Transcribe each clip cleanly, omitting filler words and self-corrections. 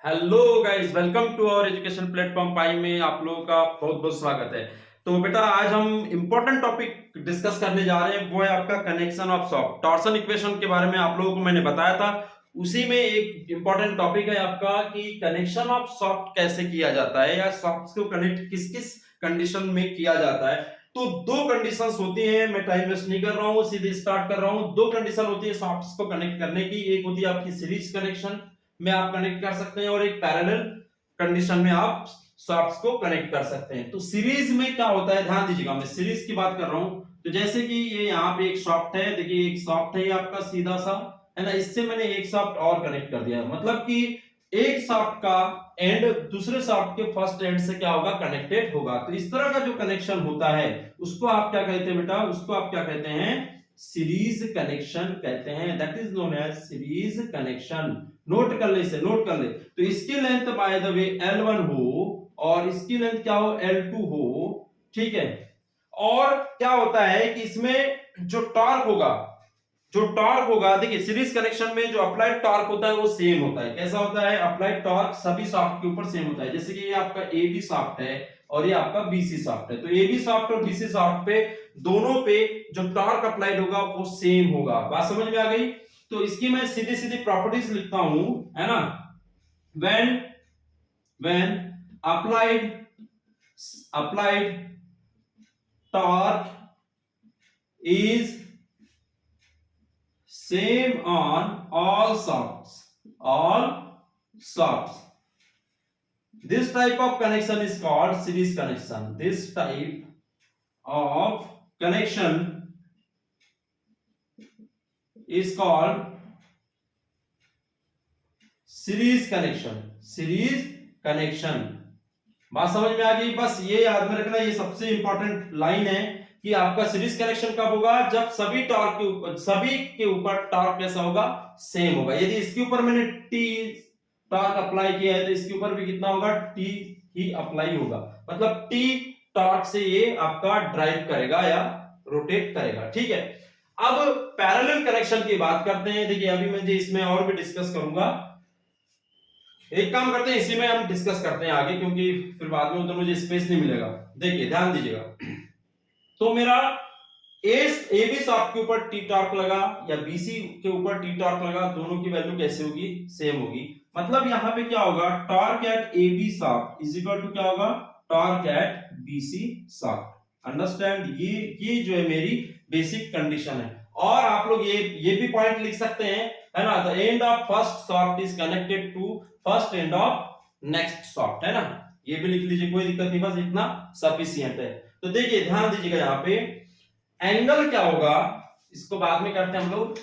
Hello guys, welcome to our education platform Pi में आप लोगों का बहुत बहुत स्वागत है। तो बेटा आज हम इंपॉर्टेंट टॉपिक डिस्कस करने जा रहे हैं, वो है आपका connection of soft torsion equation के बारे में आप लोगों को मैंने बताया था। उसी में एक इंपॉर्टेंट टॉपिक है आपका कि कनेक्शन ऑफ सॉफ्ट कैसे किया जाता है या सॉफ्ट को कनेक्ट किस किस कंडीशन में किया जाता है। तो दो कंडीशंस होती हैं, मैं टाइम वेस्ट नहीं कर रहा हूं, सीधे स्टार्ट कर रहा हूं। दो कंडीशन होती है सॉफ्ट्स को कनेक्ट करने की, एक होती है आपकी सीरीज कनेक्शन में आप कनेक्ट कर सकते हैं और एक पैरेलल कंडीशन में आप सॉफ्ट्स को कनेक्ट कर सकते हैं। तो सीरीज में क्या होता है, ध्यान दीजिएगा, मैं सीरीज की बात कर रहा हूं। तो जैसे कि ये यहाँ पे एक सॉफ्ट है, देखिए एक सॉफ्ट है ये आपका सीधा सा, है ना, इससे मैंने एक सॉफ्ट और कनेक्ट कर दिया, मतलब कि एक सॉफ्ट का एंड दूसरे सॉफ्ट के फर्स्ट एंड से क्या होगा, कनेक्टेड होगा। तो इस तरह का जो कनेक्शन होता है उसको आप क्या कहते हैं बेटा, उसको आप क्या कहते हैं, सीरीज कनेक्शन कहते हैं। That is known as series connection. Note कर ले, इसे नोट कर ले। तो इसकी length by the way L1 हो और इसकी लेंथ क्या हो, L2 हो, ठीक है। और क्या होता है कि इसमें जो टॉर्क होगा, देखिए सीरीज कनेक्शन में जो अप्लाइड टॉर्क होता है वो सेम होता है। कैसा होता है, अप्लाइड टॉर्क सभी सॉफ्ट के ऊपर सेम होता है। जैसे कि ये आपका ए बी सॉफ्ट है और ये आपका बीसी सॉफ्ट है, तो ए बी सॉफ्ट और बीसी सॉफ्ट पे दोनों पे जो टॉर्क अप्लाइड होगा वो सेम होगा। बात समझ में आ गई। तो इसकी मैं सीधी सीधी प्रॉपर्टीज लिखता हूं, है ना। When when applied torque is same on all sorts. This type of connection is called series connection. This type of connection is called series connection. बात समझ में आ गई। बस ये याद में रखना, ये सबसे इंपॉर्टेंट लाइन है कि आपका सीरीज कनेक्शन कब होगा, जब सभी के ऊपर टॉर्क कैसा होगा, सेम होगा। यदि इसके ऊपर मैंने टी टॉर्क अप्लाई किया है तो इसके ऊपर भी कितना होगा, टी ही अप्लाई होगा। मतलब टी टॉर्क से ये आपका ड्राइव करेगा या रोटेट करेगा, ठीक है। अब पैरेलल कनेक्शन की बात करते हैं। देखिए अभी मैं इसमें और भी डिस्कस करूंगा। एक काम करते हैं, इसी में हम डिस्कस करते हैं आगे, क्योंकि फिर बाद में उधर मुझे स्पेस नहीं मिलेगा। देखिए ध्यान दीजिएगा। तो मेरा ए बी सॉफ्ट के ऊपर टी टॉर्क लगा या बीसी के ऊपर टी टॉर्क लगा, दोनों की वैल्यू कैसे होगी, सेम होगी। मतलब यहां पे क्या होगा, torque at A B shaft is equal to क्या होगा, torque at BC shaft. Understand, ये जो है मेरी बेसिक कंडीशन है। और आप लोग ये भी पॉइंट लिख सकते हैं, है ना। The end of first shaft is connected to first end of next shaft, है ना। ये भी लिख लीजिए, कोई दिक्कत नहीं, बस इतना सफिशिएंट है। तो देखिए ध्यान दीजिएगा, यहाँ पे एंगल क्या होगा, इसको बाद में करते हैं हम लोग,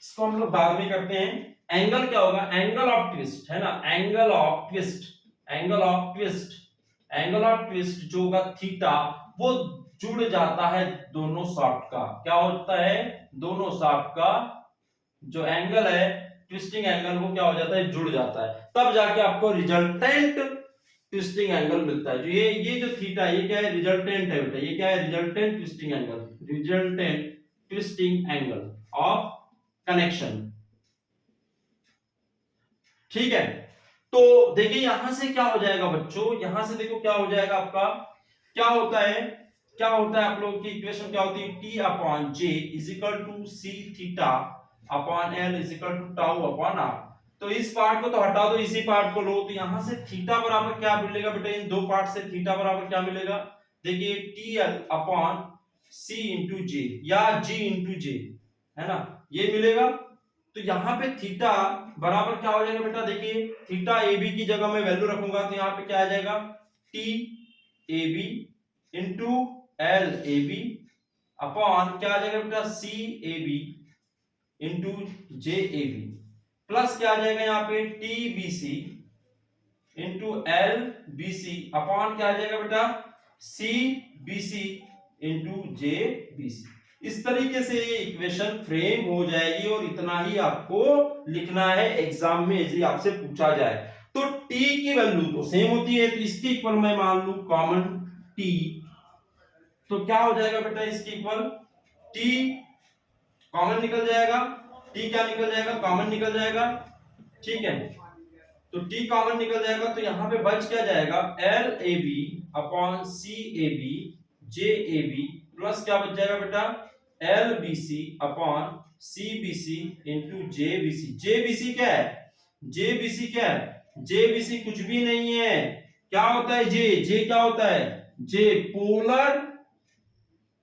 इसको हम लोग बाद में करते हैं। एंगल क्या होगा, एंगल ऑफ ट्विस्ट, है ना, एंगल ऑफ ट्विस्ट जो होगा थीटा, वो जुड़ जाता है दोनों सॉफ्ट का। क्या होता है, दोनों सॉफ्ट का जो एंगल है, ट्विस्टिंग एंगल, वो क्या हो जाता है, जुड़ जाता है। तब जाके आपको रिजल्टेंट ट्विस्टिंग एंगल मिलता है। जो ये जो थीटा, ये क्या है, रिजल्टेंट है बेटा, ये क्या है, resultant twisting angle of connection, ठीक है। तो देखिए यहां से क्या हो जाएगा बच्चों, यहां से देखो क्या हो जाएगा आपका, क्या होता है, आप लोगों की इक्वेशन क्या होती है, T upon J is equal to C theta upon L is equal to tau upon R. तो इस पार्ट को तो हटा दो, इसी पार्ट को लो। तो यहां से थीटा बराबर क्या मिलेगा बेटा, इन दो पार्ट से थीटा बराबर क्या मिलेगा, देखिए टी अपॉन सी इंटू जे या जी इंटू जे, है ना, ये मिलेगा। तो यहां पे थीटा बराबर क्या हो जाएगा बेटा, देखिए थीटा ए बी की जगह मैं वैल्यू रखूंगा तो यहां पे क्या आ जाएगा, T A B into L A B upon क्या आ जाएगा बेटा, C A B into J A B, plus क्या आ जाएगा यहाँ पे, T B C into L B C upon क्या आ जाएगा बेटा, C B C into J B C. इस तरीके से ये इक्वेशन फ्रेम हो जाएगी और इतना ही आपको लिखना है एग्जाम में, यदि आपसे पूछा जाए तो। t की वैल्यू तो सेम होती है, तो इसके इक्वल मैं मान लू कॉमन t, तो क्या हो जाएगा बेटा, इसके इक्वल t कॉमन निकल जाएगा, t क्या निकल जाएगा, कॉमन निकल जाएगा, ठीक है। तो टी कॉमन निकल जाएगा, तो यहाँ पे बच क्या जाएगा, L A B upon C A B J A B plus क्या बच जाएगा बेटा, L B C upon C B C into J B C. J B C क्या है, जे बी सी क्या है, जे बी सी कुछ भी नहीं है। क्या होता है जे क्या होता है, J polar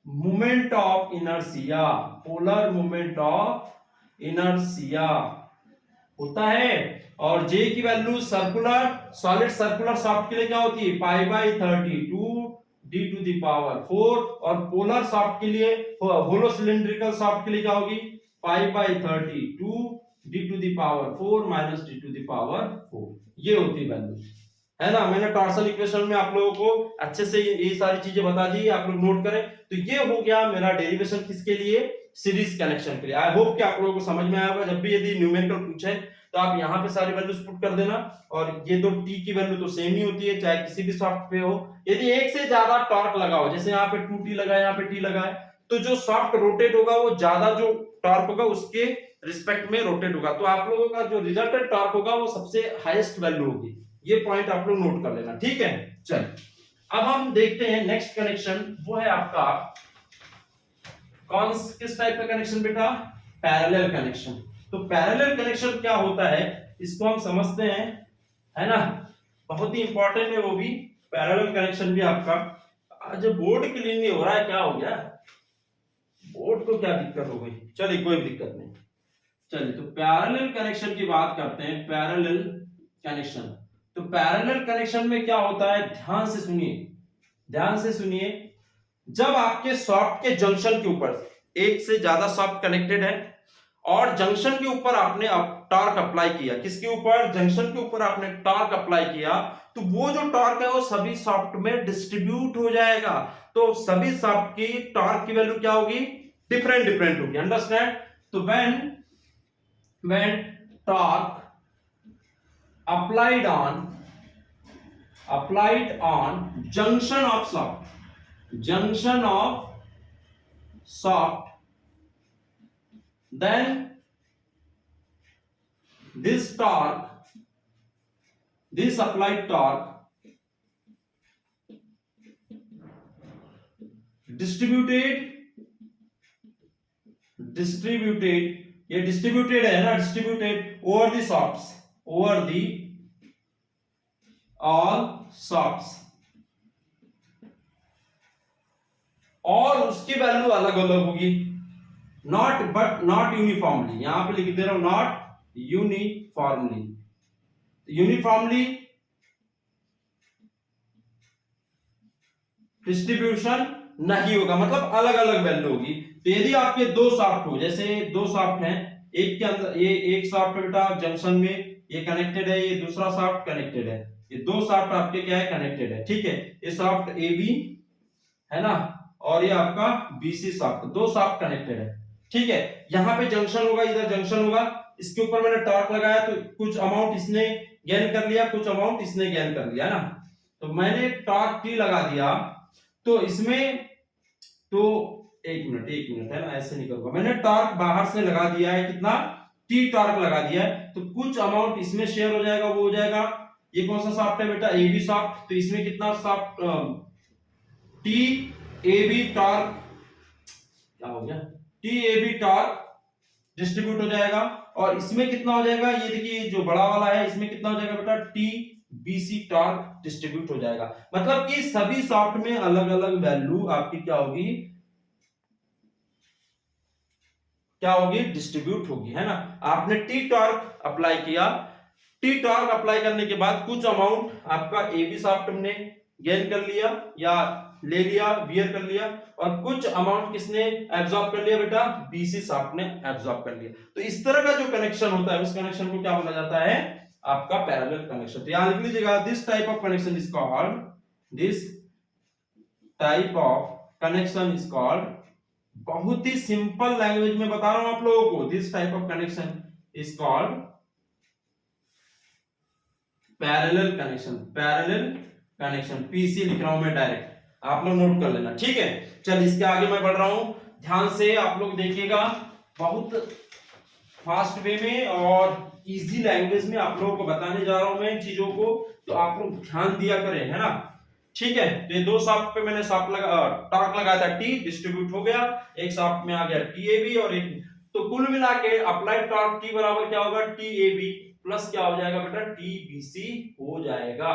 moment of inertia, polar moment of inertia होता है। और जे की value circular solid circular shaft के लिए क्या होती है, pi by 32 D to the power 4, और पोलर सॉफ्ट के लिए, होलो सिलिंड्रिकल सॉफ्ट के लिए क्या होगी, pi by 32 D to the power 4 minus D to the power 4। ये होती है वैल्यू, है ना। मैंने टॉर्सल इक्वेशन में आप लोगों को अच्छे से ये सारी चीजें बता दी, आप लोग नोट करें। तो ये हो गया मेरा डेरिवेशन किसके लिए, सीरीज कनेक्शन के लिए। आई होप कि आप लोगों को समझ में आया होगा। जब भी यदि न्यूमेरिकल पूछे तो आप यहाँ पे सारी वैल्यूज पुट कर देना, और ये दो टी की वैल्यू तो सेम ही होती है चाहे किसी भी सॉफ्ट पे हो। यदि एक से ज्यादा टॉर्क लगा हो, जैसे यहाँ पे 2t लगा है, यहाँ पे t लगा है, तो जो सॉफ्ट रोटेट होगा वो ज्यादा जो टॉर्क होगा उसके रिस्पेक्ट में रोटेट होगा, तो आप लोगों का जो रिजल्टेंट टॉर्क होगा वो सबसे हाईएस्ट वैल्यू होगी। ये पॉइंट आप लोग नोट कर लेना, ठीक है। चल अब हम देखते हैं नेक्स्ट कनेक्शन, वो है आपका किस टाइप का कनेक्शन बेटा, पैरेलल कनेक्शन। तो पैरेलल कनेक्शन क्या होता है इसको हम समझते हैं, है ना। बहुत ही इंपॉर्टेंट है वो भी, पैरेलल कनेक्शन भी आपका। आज बोर्ड क्लीन नहीं हो रहा है, क्या हो गया बोर्ड को, क्या दिक्कत हो गई। चलिए कोई दिक्कत नहीं, चलिए तो पैरेलल कनेक्शन की बात करते हैं। पैरेलल कनेक्शन, तो पैरेलल कनेक्शन में क्या होता है, ध्यान से सुनिए, ध्यान से सुनिए। जब आपके सॉफ्ट के जंक्शन के ऊपर एक से ज्यादा सॉफ्ट कनेक्टेड है और जंक्शन के ऊपर आपने टॉर्क अप्लाई किया, किसके ऊपर, जंक्शन के ऊपर आपने टॉर्क अप्लाई किया, तो वो जो टॉर्क है वो सभी सॉफ्ट में डिस्ट्रीब्यूट हो जाएगा। तो सभी सॉफ्ट की टॉर्क की वैल्यू क्या होगी, डिफरेंट डिफरेंट होगी, अंडरस्टैंड। तो when torque applied on junction of soft, then this applied torque distributed, ये डिस्ट्रीब्यूटेड है ना, distributed over the shafts, over the all shafts, और उसकी वैल्यू अलग अलग होगी, नॉट यूनिफॉर्मली। यहां पे लिख दे रहा हूं नॉट यूनिफॉर्मली, यूनिफॉर्मली डिस्ट्रीब्यूशन नहीं होगा, मतलब अलग अलग वैल्यू होगी। तो यदि आपके दो सॉफ्ट हो, जैसे दो सॉफ्ट हैं, एक के अंदर ये एक सॉफ्ट बेटा जंक्शन में ये कनेक्टेड है, ये दूसरा सॉफ्ट कनेक्टेड है, ये दो सॉफ्ट आपके क्या है, कनेक्टेड है, ठीक है। ये सॉफ्ट ए बी है ना, और ये आपका बीसी सॉफ्ट, दो सॉफ्ट कनेक्टेड है, ठीक है। यहाँ पे जंक्शन होगा, इधर जंक्शन होगा, इसके ऊपर मैंने टॉर्क लगाया तो कुछ अमाउंट इसने गेन कर लिया, कुछ अमाउंट इसने गेन कर लिया, है ना। तो मैंने टॉर्क टी लगा दिया, तो इसमें तो एक मिनट है ना, ऐसे नहीं करूंगा। मैंने टॉर्क बाहर से लगा दिया है, कितना, टी टॉर्क लगा दिया है, तो कुछ अमाउंट इसमें शेयर हो जाएगा, वो हो जाएगा, ये कौन सा सॉफ्ट है बेटा, ए बी सॉफ्ट, तो इसमें कितना shaft T A B torque, क्या हो गया, T A B torque distribute हो जाएगा, और इसमें कितना हो जाएगा, ये देखिए जो बड़ा वाला है, इसमें कितना हो जाएगा बेटा, टी बीसी टॉर्क डिस्ट्रीब्यूट हो जाएगा। मतलब कि सभी सॉफ्ट में अलग अलग वैल्यू आपकी क्या होगी, डिस्ट्रीब्यूट होगी, है ना। आपने टी टॉर्क अप्लाई किया, टी टॉर्क अप्लाई करने के बाद कुछ अमाउंट आपका एबी सॉफ्ट ने गेन कर लिया या ले लिया, बियर कर लिया, और कुछ अमाउंट किसने एब्जॉर्ब कर लिया बेटा, बीसी सॉफ्ट ने एब्जॉर्ब कर लिया। तो इस तरह का जो कनेक्शन होता है उस कनेक्शन को क्या बोला जाता है, आपका पैरेलल कनेक्शन। तो यहां लिख लीजिएगा, this type of connection is called, this type of connection is called, बहुत ही सिंपल लैंग्वेज में बता रहा हूं आप लोगों को, this type of connection is called parallel connection. Parallel connection, PC लिख रहा हूं मैं डायरेक्ट, आप लोग नोट कर लेना, ठीक है। चल इसके आगे मैं बढ़ रहा हूं, ध्यान से आप लोग देखिएगा, बहुत फास्ट वे में और इजी लैंग्वेज में आप लोगों को बताने जा रहा हूं मैं इन चीजों को, तो आप लोग ध्यान दिया करें, है ना। ठीक है, तो ये दो शाफ्ट पे मैंने टॉर्क लगाया था टी, डिस्ट्रीब्यूट हो गया, एक शाफ्ट में आ गया टीएबी और एक, तो कुल मिला के अप्लाइड टॉर्क टी बराबर क्या होगा, टीएबी प्लस क्या हो जाएगा बेटा, टीबीसी हो जाएगा।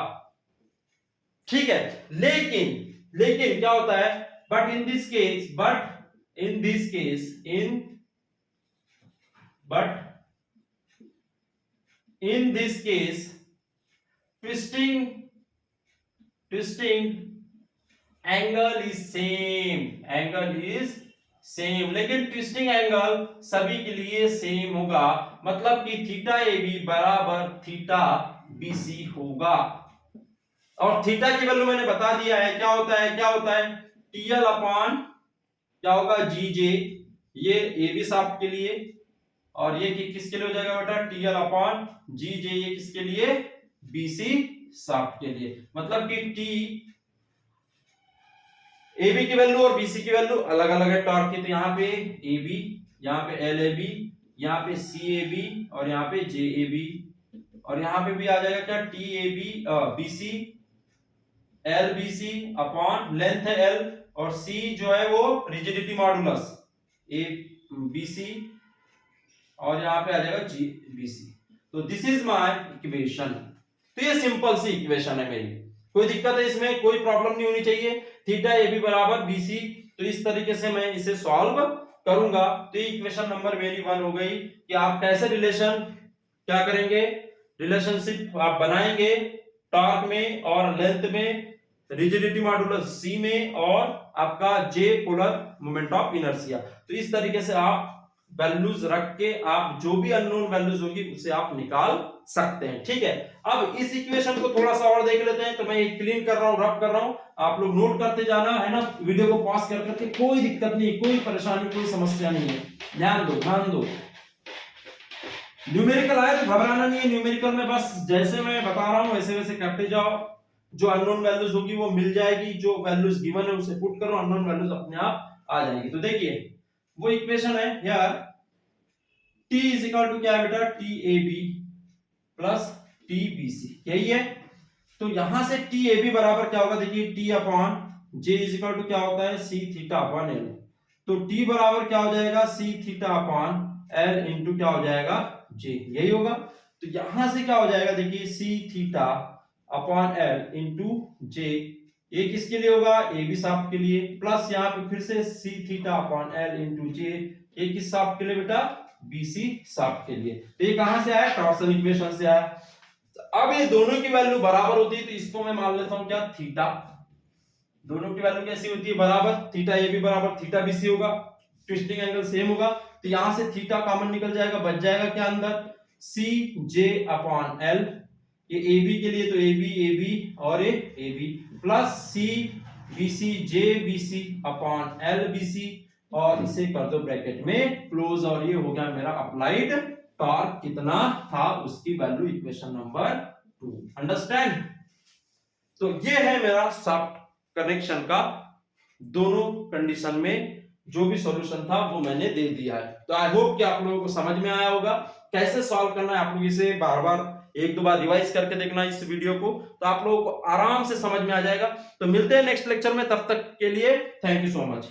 ठीक है, लेकिन लेकिन क्या होता है, but in this case, twisting angle is same, लेकिन ट्विस्टिंग एंगल सभी के लिए सेम होगा, मतलब कि थीटा ए बी बराबर थीटा बीसी होगा। और थीटा की वैल्यू मैंने बता दिया है, क्या होता है टीएल अपॉन क्या होगा, जी जे, ये ए बी शाफ्ट के लिए, और ये किसके लिए हो जाएगा बेटा, टीएल अपॉन जी जे, ये किसके लिए, बीसी शाफ्ट के लिए। मतलब कि टी AB की वैल्यू और BC की वैल्यू अलग अलग है टॉर्क की, तो यहाँ पे AB, यहाँ पे LAB, यहाँ पे CAB और यहाँ पे JAB, और यहाँ पे भी आ जाएगा क्या, TAB BC LBC upon length है L, और C जो है वो रिजिडिटी मॉडुलस ABC, और यहाँ पे आ जाएगा GBC। तो दिस इज माय इक्वेशन। तो ये सिंपल सी इक्वेशन है मेरी, कोई दिक्कत है इसमें, कोई प्रॉब्लम नहीं होनी चाहिए। थीटा ए बी बराबर बीसी, तो इस तरीके से मैं इसे सॉल्व करूंगा। तो इक्वेशन नंबर मेरी 1 हो गई कि आप कैसे रिलेशन क्या करेंगे, रिलेशनशिप आप बनाएंगे टॉर्क में और लेंथ में, रिजिडिटी मॉडुलस सी में, और आपका जे पोलर मोमेंट ऑफ इनर्शिया। तो इस तरीके से आप वैल्यूज रख के आप जो भी अननोन वैल्यूज होगी उसे आप निकाल सकते हैं। ठीक है, अब इस इक्वेशन को थोड़ा सा और देख लेते हैं। तो मैं क्लीन कर रहा हूं, रब कर रहा हूं, आप लोग नोट करते जाना, है ना, वीडियो को पॉज कर करके, कोई दिक्कत नहीं, कोई परेशानी, कोई समस्या नहीं है, ध्यान दो। न्यूमेरिकल आए तो घबराना नहीं है, न्यूमेरिकल में बस जैसे मैं बता रहा हूं वैसे वैसे करते जाओ, जो अननोन वैल्यूज होगी वो मिल जाएगी, जो वैल्यूज गिवन है उसे पुट करो, अननोन वैल्यूज अपने आप आ जाएंगी। तो देखिए वो इक्वेशन है यार, T इज इक्वल टू क्या है बेटा, TAB प्लस TBC, यही है। तो यहां से TAB बराबर क्या होगा, देखिए T upon J is equal to क्या होता है, C थीटा अपॉन L। तो T बराबर क्या हो जाएगा, C theta upon L into क्या हो जाएगा, J, यही होगा। तो यहां से क्या हो जाएगा, देखिए C theta upon L into J, ये किसके लिए होगा, AB शाफ्ट के लिए, प्लस यहाँ पे फिर से C theta upon L into J, ये किस शाफ्ट के लिए बेटा, BC शाफ्ट के लिए। तो ये कहां से आया, टॉर्सन इक्वेशन से आया। अब ये दोनों की वैल्यू बराबर होती है, तो इसको मैं मान लेता हूं क्या, थीटा। दोनों की वैल्यू कैसी होती है, बराबर, थीटा ए बी बराबर थीटा बीसी होगा, ट्विस्टिंग एंगल सेम होगा। तो यहां से थीटा कॉमन निकल जाएगा, बच जाएगा क्या अंदर, सी जे अपॉन एल, ये ए बी के लिए तो ए बी और ये A B, plus C B C J B C upon L B C, और इसे कर दो ब्रैकेट में क्लोज, और ये हो गया मेरा अप्लाइड टॉर्क कितना था उसकी वैल्यू, इक्वेशन नंबर 2। अंडरस्टैंड। तो ये है मेरा शाफ्ट कनेक्शन का दोनों कंडीशन में जो भी सॉल्यूशन था वो मैंने दे दिया है। तो आई होप कि आप लोगों को समझ में आया होगा कैसे सॉल्व करना है। आप लोग इसे बार बार एक दो बार रिवाइज करके देखना इस वीडियो को, तो आप लोगों को आराम से समझ में आ जाएगा। तो मिलते हैं नेक्स्ट लेक्चर में, तब तक के लिए थैंक यू सो मच।